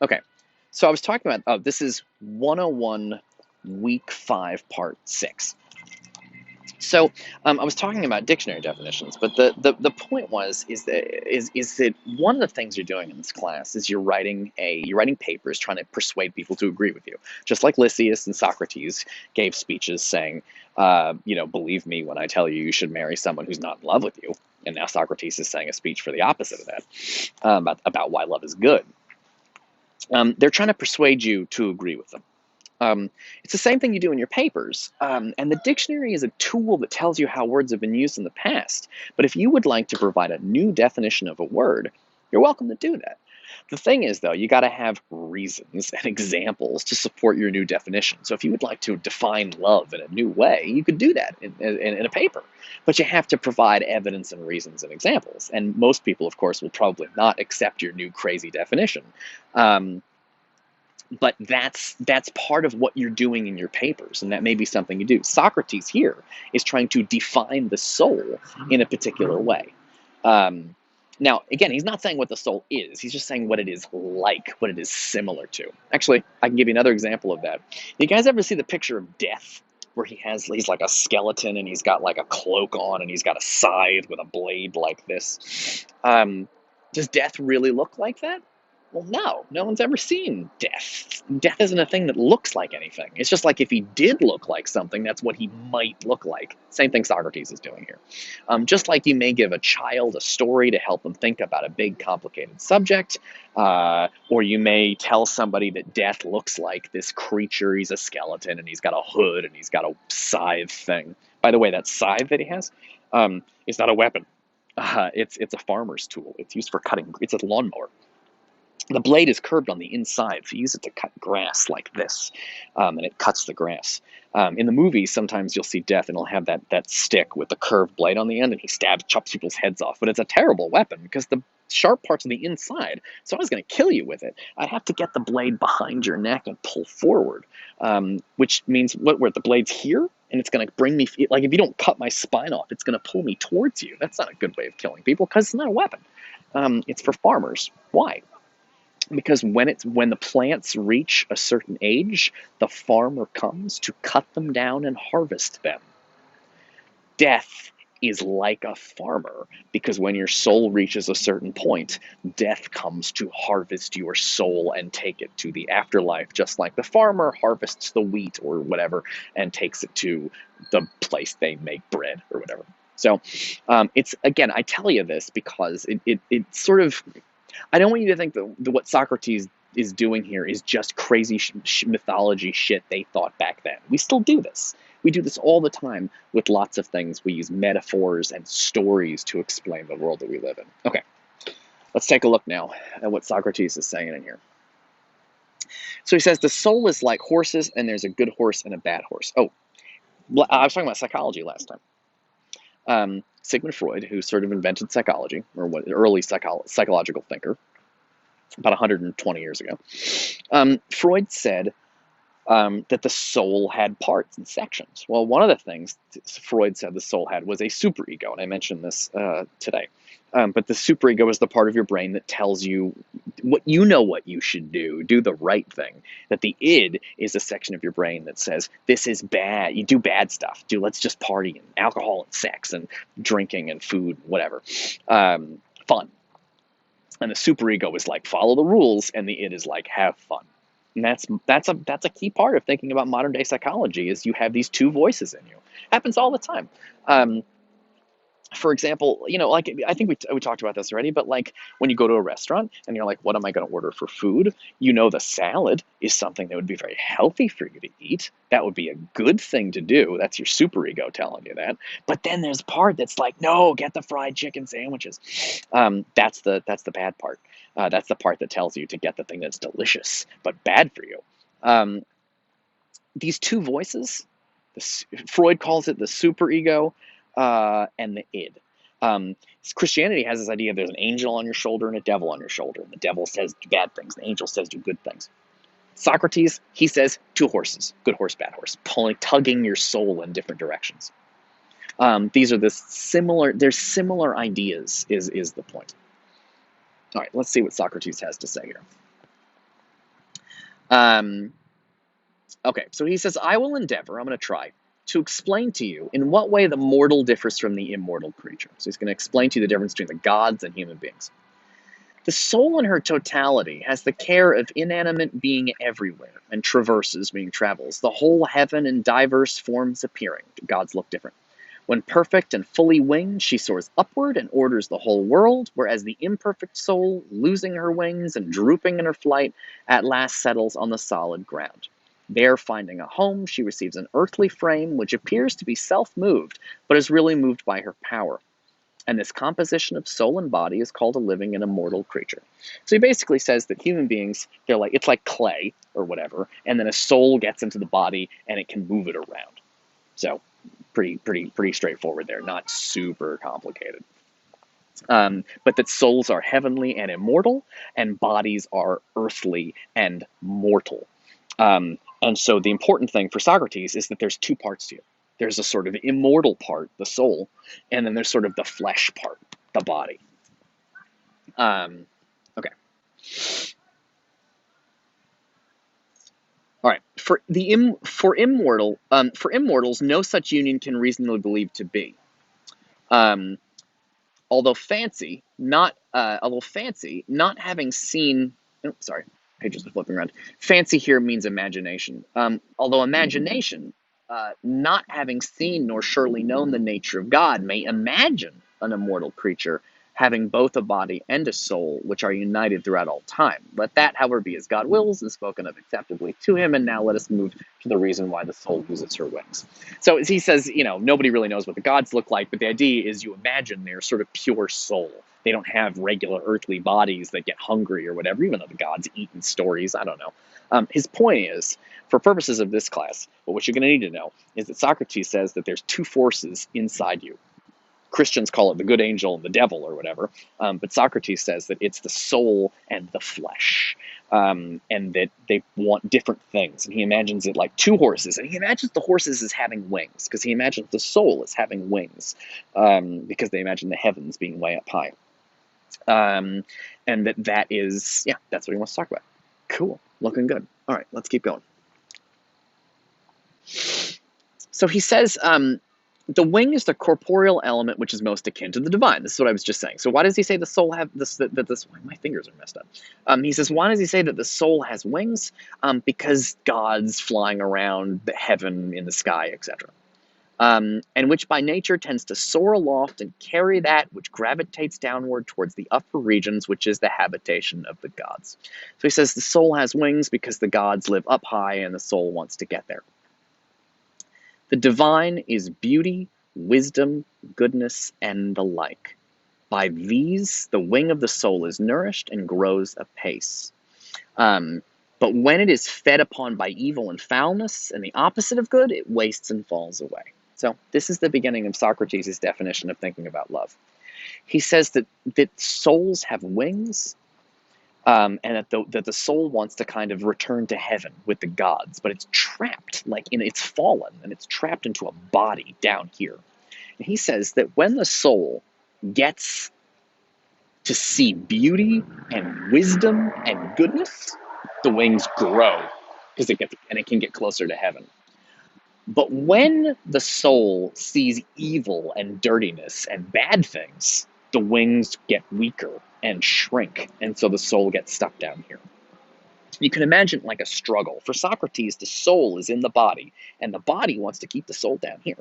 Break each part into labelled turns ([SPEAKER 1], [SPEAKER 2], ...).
[SPEAKER 1] Okay, so I was talking about, oh, this is 101, week 5, part 6. So I was talking about dictionary definitions, but the point was is that one of the things you're doing in this class is you're writing papers trying to persuade people to agree with you, just like Lysias and Socrates gave speeches saying, believe me when I tell you you should marry someone who's not in love with you, and now Socrates is saying a speech for the opposite of that, about why love is good. They're trying to persuade you to agree with them. It's the same thing you do in your papers. And the dictionary is a tool that tells you how words have been used in the past. But if you would like to provide a new definition of a word, you're welcome to do that. The thing is, though, you got to have reasons and examples to support your new definition. So if you would like to define love in a new way, you could do that in a paper. But you have to provide evidence and reasons and examples. And most people, of course, will probably not accept your new crazy definition. Um, but that's part of what you're doing in your papers, and that may be something you do. Socrates here is trying to define the soul in a particular way. Um, Now, again, he's not saying what the soul is. He's just saying what it is like, what it is similar to. Actually, I can give you another example of that. You guys ever see the picture of Death, where he's like a skeleton and he's got like a cloak on and he's got a scythe with a blade like this? Does Death really look like that? Well, no one's ever seen Death. Death isn't a thing that looks like anything. It's just like if he did look like something, that's what he might look like. Same thing Socrates is doing here. Just like you may give a child a story to help them think about a big, complicated subject, or you may tell somebody that Death looks like this creature. He's a skeleton and he's got a hood and he's got a scythe thing. By the way, that scythe that he has is not a weapon. It's a farmer's tool. It's used for cutting. It's a lawnmower. The blade is curved on the inside, so you use it to cut grass like this, and it cuts the grass. In the movies, sometimes you'll see Death, and he'll have that stick with the curved blade on the end, and he chops people's heads off. But it's a terrible weapon because the sharp parts on the inside. So I was going to kill you with it. I'd have to get the blade behind your neck and pull forward, which means where the blade's here, and it's going to bring me, like if you don't cut my spine off, it's going to pull me towards you. That's not a good way of killing people because it's not a weapon. It's for farmers. Why? Because when the plants reach a certain age, the farmer comes to cut them down and harvest them. Death is like a farmer, because when your soul reaches a certain point, death comes to harvest your soul and take it to the afterlife, just like the farmer harvests the wheat or whatever and takes it to the place they make bread or whatever. So it's, again, I tell you this because it sort of, I don't want you to think that what Socrates is doing here is just crazy mythology shit they thought back then. We still do this. We do this all the time with lots of things. We use metaphors and stories to explain the world that we live in. Okay, let's take a look now at what Socrates is saying in here. So he says the soul is like horses, and there's a good horse and a bad horse. Oh, I was talking about psychology last time. Sigmund Freud, who sort of invented psychology, or what early psychological thinker, about 120 years ago, Freud said that the soul had parts and sections. Well, one of the things Freud said the soul had was a superego, and I mentioned this today. But the superego is the part of your brain that tells you what you should do the right thing. That the id is a section of your brain that says this is bad. You do bad stuff. Let's just party and alcohol and sex and drinking and food, whatever, fun. And the superego is like follow the rules, and the id is like have fun. And that's a key part of thinking about modern day psychology is you have these two voices in you. Happens all the time. For example, like I think we talked about this already, but like when you go to a restaurant and you're like, what am I going to order for food? The salad is something that would be very healthy for you to eat. That would be a good thing to do. That's your superego telling you that. But then there's part that's like, no, get the fried chicken sandwiches. That's the bad part. That's the part that tells you to get the thing that's delicious but bad for you. These two voices, Freud calls it the superego and the id. Christianity has this idea of there's an angel on your shoulder and a devil on your shoulder. And the devil says do bad things, the angel says do good things. Socrates, he says two horses, good horse, bad horse, tugging your soul in different directions. These are there's similar ideas is the point. All right, let's see what Socrates has to say here. Um, okay, so he says, I will endeavor, I'm going to try, to explain to you in what way the mortal differs from the immortal creature. So he's going to explain to you the difference between the gods and human beings. The soul in her totality has the care of inanimate being everywhere, and traverses, meaning travels, the whole heaven in diverse forms appearing. Gods look different. When perfect and fully winged, she soars upward and orders the whole world, whereas the imperfect soul, losing her wings and drooping in her flight, at last settles on the solid ground. There, finding a home, she receives an earthly frame which appears to be self-moved, but is really moved by her power. And this composition of soul and body is called a living and immortal creature. So he basically says that human beings, it's like clay or whatever, and then a soul gets into the body and it can move it around. So pretty straightforward there, not super complicated. But that souls are heavenly and immortal, and bodies are earthly and mortal. And so the important thing for Socrates is that there's two parts to you. There's a sort of immortal part, the soul, and then there's sort of the flesh part, the body. Okay. All right. For immortals, no such union can reasonably believe to be. Although fancy, not having seen. Oh, sorry, pages are flipping around. Fancy here means imagination. Although imagination, not having seen nor surely known the nature of God, may imagine an immortal creature having both a body and a soul, which are united throughout all time. Let that, however, be as God wills, and spoken of acceptably to him. And now let us move to the reason why the soul loses her wings. So as he says, nobody really knows what the gods look like, but the idea is you imagine they're sort of pure soul. They don't have regular earthly bodies that get hungry or whatever, even though the gods eat in stories. I don't know. His point is, for purposes of this class, what you're going to need to know is that Socrates says that there's two forces inside you. Christians call it the good angel and the devil or whatever, but Socrates says that it's the soul and the flesh, and that they want different things. And he imagines it like two horses, and he imagines the horses as having wings, because he imagines the soul as having wings, because they imagine the heavens being way up high. And that is, that's what he wants to talk about. Cool, looking good. All right, let's keep going. So he says, the wing is the corporeal element which is most akin to the divine. This is what I was just saying. So why does he say the soul have this? My fingers are messed up. He says, why does he say that the soul has wings? Because God's flying around the heaven in the sky, etc. And which by nature tends to soar aloft and carry that which gravitates downward towards the upper regions, which is the habitation of the gods. So he says the soul has wings because the gods live up high and the soul wants to get there. The divine is beauty, wisdom, goodness, and the like. By these, the wing of the soul is nourished and grows apace. But when it is fed upon by evil and foulness and the opposite of good, it wastes and falls away. So this is the beginning of Socrates' definition of thinking about love. He says that souls have wings, and that the soul wants to kind of return to heaven with the gods, but it's trapped, it's fallen, and it's trapped into a body down here. And he says that when the soul gets to see beauty and wisdom and goodness, the wings grow, because it can get closer to heaven. But when the soul sees evil and dirtiness and bad things, the wings get weaker and shrink, and so the soul gets stuck down here. You can imagine like a struggle. For Socrates, the soul is in the body, and the body wants to keep the soul down here,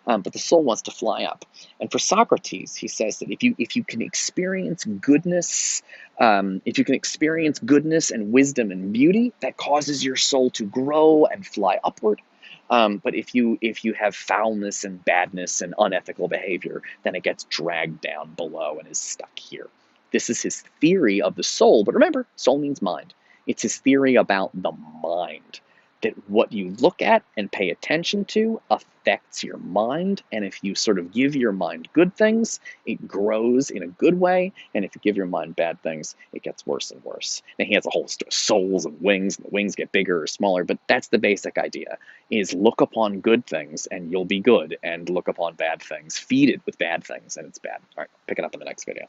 [SPEAKER 1] but the soul wants to fly up. And for Socrates, he says that if you can experience goodness, and wisdom and beauty, that causes your soul to grow and fly upward. But if you have foulness and badness and unethical behavior, then it gets dragged down below and is stuck here. This is his theory of the soul, but remember, soul means mind. It's his theory about the mind, that what you look at and pay attention to affects your mind, and if you sort of give your mind good things, it grows in a good way, and if you give your mind bad things, it gets worse and worse. And he has a whole souls and the wings get bigger or smaller, but that's the basic idea, is look upon good things and you'll be good, and look upon bad things, feed it with bad things, and it's bad. All right, pick it up in the next video.